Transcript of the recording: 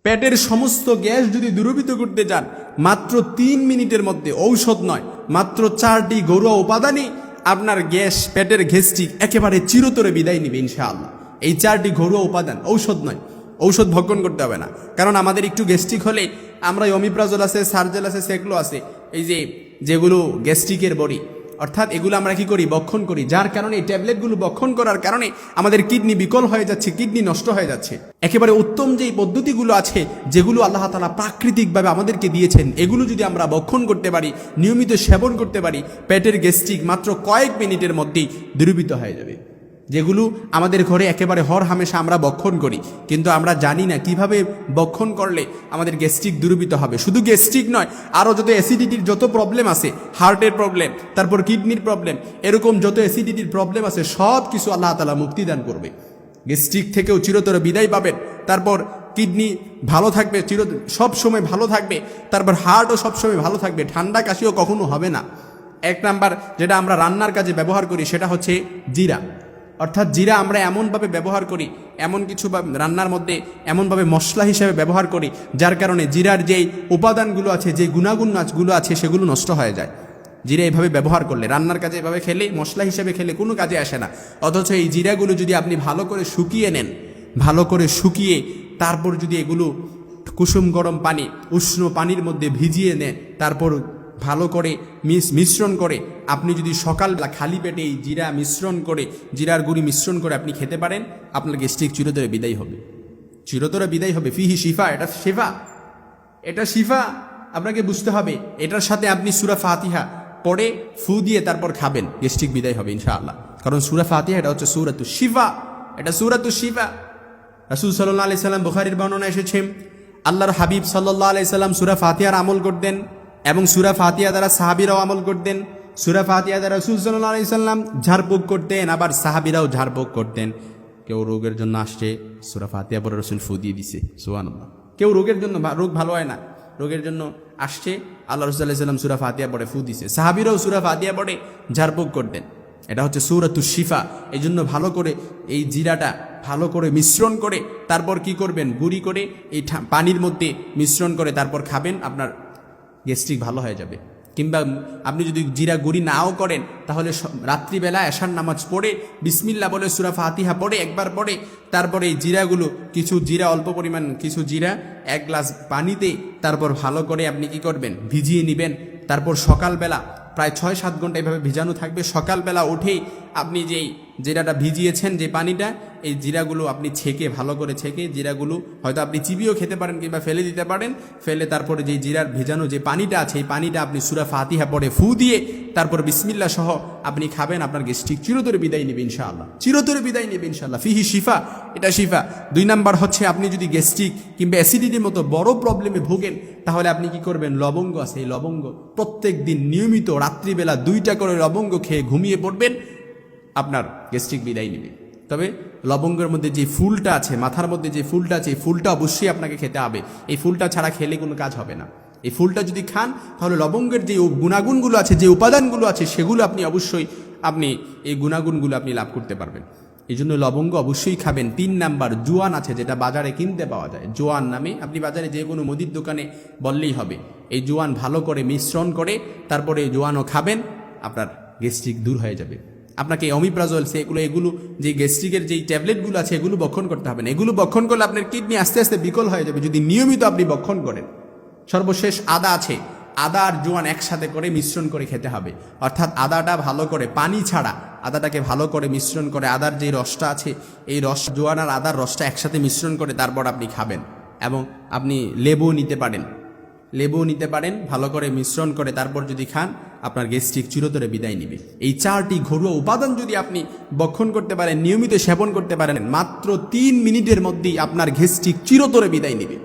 পেটের সমস্ত গ্যাস যদি দূরীভূত করতে চান, মাত্র 3 মিনিটের মধ্যে, ঔষধ নয়, মাত্র 4টি ঘরোয়া উপাদানই আপনার গ্যাস, পেটের গ্যাস্ট্রিক একেবারে চিরতরে বিদায় নিবে ইনশাআল্লাহ। এই 4টি ঘরোয়া উপাদান, ঔষধ নয়, ঔষধ ভক্ষণ করতে হবে না। কারণ আমাদের একটু গ্যাস্ট্রিক হলে আমরা অমিপ্রাজল আছে, সার্জেল আছে, সেগুলো আছে, এই যেগুলো গ্যাস্ট্রিকের বড়ি, অর্থাৎ এগুলো আমরা কি করি, বক্ষণ করি। যার কারণে এই ট্যাবলেটগুলো বক্ষণ করার কারণে আমাদের কিডনি বিকল হয়ে যাচ্ছে, কিডনি নষ্ট হয়ে যাচ্ছে। একেবারে উত্তম যেই পদ্ধতিগুলো আছে, যেগুলো আল্লাহ তাআলা প্রাকৃতিকভাবে আমাদেরকে দিয়েছেন, এগুলো যদি আমরা বক্ষণ করতে পারি, নিয়মিত সেবন করতে পারি, পেটের গ্যাস্ট্রিক মাত্র কয়েক মিনিটের মধ্যেই দূরীভূত হয়ে যাবে। যেগুলো আমাদের ঘরে একেবারে হর হামেশা আমরা বক্ষণ করি, কিন্তু আমরা জানি না কিভাবে বক্ষণ করলে আমাদের গ্যাস্ট্রিক দূরীভূত হবে। শুধু গ্যাস্ট্রিক নয়, আরও যত অ্যাসিডিটির যত প্রবলেম আছে, হার্টের প্রবলেম, তারপর কিডনির প্রবলেম, এরকম যত অ্যাসিডিটির প্রবলেম আছে, সব কিছু আল্লাহ তাআলা মুক্তি দান করবে। গ্যাস্ট্রিক থেকেও চিরতরে বিদায় পাবেন। তারপর কিডনি ভালো থাকবে, সব সময় ভালো থাকবে। তারপর হার্টও সবসময় ভালো থাকবে, ঠান্ডা কাশিও কখনো হবে না। 1 নাম্বার যেটা আমরা রান্নার কাজে ব্যবহার করি সেটা হচ্ছে জিরা। অর্থাৎ জিরা আমরা এমনভাবে ব্যবহার করি, এমন কিছু রান্নার মধ্যে এমনভাবে মশলা হিসেবে ব্যবহার করি, যার কারণে জিরার যেই উপাদানগুলো আছে, যে গুণাগুণগুলো আছে, সেগুলো নষ্ট হয়ে যায়। জিরা এভাবে ব্যবহার করলে, রান্নার কাজে এভাবে খেলে, মশলা হিসেবে খেলে কোনো কাজে আসে না। অথচ এই জিরাগুলো যদি আপনি ভালো করে শুকিয়ে নেন, ভালো করে শুকিয়ে তারপর যদি এগুলো কুসুম গরম পানি, উষ্ণ পানির মধ্যে ভিজিয়ে নেন, তারপর ভালো করে মিশ্রণ করে আপনি যদি সকালবেলা খালি পেটে এই জিরা মিশ্রণ করে, জিরার গুঁড়ি মিশ্রণ করে আপনি খেতে পারেন, আপনার গ্যাস্ট্রিক চিরতরে বিদায় হবে, চিরতরে বিদায় হবে। ফিহি শিফা, এটা শিফা, এটা শিফা। আপনাকে বুঝতে হবে, এটার সাথে আপনি সূরা ফাতিহা পড়ে ফু দিয়ে তারপর খাবেন, গ্যাস্ট্রিক বিদায় হবে ইনশাআল্লাহ। কারণ সূরা ফাতিহা এটা হচ্ছে সূরাতুশ শিফা, এটা সূরাতুশ শিফা। রাসূল সাল্লাল্লাহু আলাইহি সাল্লাম, বুখারীর বর্ণনা এসেছে, আল্লাহর হাবিব সাল্লাল্লাহু আলাইহি সাল্লাম সূরা ফাতিহার আমল করতেন এবং সূরা ফাতিহা দ্বারা সাহাবীরাও আমল করতেন। সূরা ফাতিহা দ্বারা রাসূল সাল্লাল্লাহু আলাইহি সাল্লাম ঝাড়ফুঁক করতেন, আবার সাহাবীরাও ঝাড়ফুঁক করতেন। কেউ রোগের জন্য আসছে, সূরা ফাতিহা পড়ে রাসূল ফু দিয়ে দিছে, সুবহানাল্লাহ। কেউ রোগের জন্য, রোগ ভালো হয় না, রোগের জন্য আসছে, আল্লাহ রাসূল সাল্লাল্লাহু আলাইহি সাল্লাম সূরা ফাতিহা পড়ে ফু দিছে, সাহাবীরাও সূরা ফাতিহা পড়ে ঝাড়ফুঁক করতেন। এটা হচ্ছে সূরাতুশ শিফা। এই জন্য ভালো করে এই জিরাটা ভালো করে মিশ্রণ করে তারপর কি করবেন, গুঁড়ি করে এই পানির মধ্যে মিশ্রণ করে তারপর খাবেন, আপনার গ্যাস্ট্রিক ভালো হয়ে যাবে। কিংবা আপনি যদি জিরা গুঁড়ি নাও করেন, তাহলে রাত্রিবেলা এশার নামাজ পড়ে বিসমিল্লাহ বলে সূরা ফাতিহা পড়ে একবার পড়ে তারপরে এই জিরাগুলো, কিছু জিরা, অল্প পরিমাণ কিছু জিরা 1 গ্লাস পানিতে তারপর ভালো করে আপনি কি করবেন, ভিজিয়ে নেবেন। তারপর সকালবেলা প্রায় 6-7 ঘন্টা এভাবে ভিজানো থাকবে। সকালবেলা উঠেই আপনি যেই জিরাটা ভিজিয়েছেন, যে পানিটা, এই জিরাগুলো আপনি ছেঁকে, ভালো করে ছেঁকে, জিরাগুলো হয়তো আপনি চিবিয়েও খেতে পারেন কিংবা ফেলে দিতে পারেন। ফেলে তারপরে যেই জিরার ভেজানো যে পানিটা আছে, এই পানিটা আপনি সূরা ফাতিহা পড়ে ফু দিয়ে তারপর বিসমিল্লাহ সহ আপনি খাবেন, আপনার গ্যাস্ট্রিক চিরতরে বিদায় নেবে ইনশাআল্লাহ, চিরতরে বিদায় নেবে ইনশাআল্লাহ। ফিহি শিফা, এটা শিফা। 2 নাম্বার হচ্ছে, আপনি যদি গ্যাস্ট্রিক কিংবা অ্যাসিডিটির মতো বড় প্রবলেমে ভোগেন, তাহলে আপনি কি করবেন, লবঙ্গ আছে, এই লবঙ্গ প্রত্যেক দিন নিয়মিত রাত্রিবেলা 2টা করে লবঙ্গ খেয়ে ঘুমিয়ে পড়বেন, আপনার গ্যাস্ট্রিক বিদায় নেবে। তবে লবঙ্গের মধ্যে যে ফুলটা আছে, মাথার মধ্যে যে ফুলটা আছে, এই ফুলটা অবশ্যই আপনাকে খেতে হবে। এই ফুলটা ছাড়া খেলে কোনো কাজ হবে না। এই ফুলটা যদি খান, তাহলে লবঙ্গের যে গুণাগুণগুলো আছে, যে উপাদানগুলো আছে, সেগুলো আপনি অবশ্যই, আপনি এই গুণাগুণগুলো আপনি লাভ করতে পারবেন। এই জন্য লবঙ্গ অবশ্যই খাবেন। 3 নাম্বার, জোয়ান আছে, যেটা বাজারে কিনতে পাওয়া যায়, জোয়ান নামে, আপনি বাজারে যে কোনো মুদির দোকানে বললেই হবে। এই জোয়ান ভালো করে মিশ্রণ করে তারপরে এই জোয়ানও খাবেন, আপনার গ্যাস্ট্রিক দূর হয়ে যাবে। আপনাকে অমিপ্রাজল, এগুলো যে গ্যাস্ট্রিকের যেই ট্যাবলেটগুলো আছে, এগুলো বক্ষণ করতে হবে না। এগুলো বক্ষণ করলে আপনার কিডনি আস্তে আস্তে বিকল হয়ে যাবে যদি নিয়মিত আপনি বক্ষণ করেন। সর্বশেষ আদা আছে, আদা আর জোয়ান একসাথে করে মিশ্রণ করে খেতে হবে। অর্থাৎ আদাটা ভালো করে, পানি ছাড়া আদাটাকে ভালো করে মিশ্রণ করে, আদার যে রসটা আছে, এই রস, জোয়ান আর আদার রসটা একসাথে মিশ্রণ করে তারপর আপনি খাবেন। এবং আপনি লেবুও নিতে পারেন, ভালো করে মিশ্রণ করে তারপর যদি খান, আপনার গ্যাস্ট্রিক চিরতরে বিদায় নেবে। এই 4টি ঘরোয়া উপাদান যদি আপনি বক্ষণ করতে পারেন, নিয়মিত সেবন করতে পারেন, মাত্র 3 মিনিটের মধ্যেই আপনার গ্যাস্ট্রিক চিরতরে বিদায় নেবে।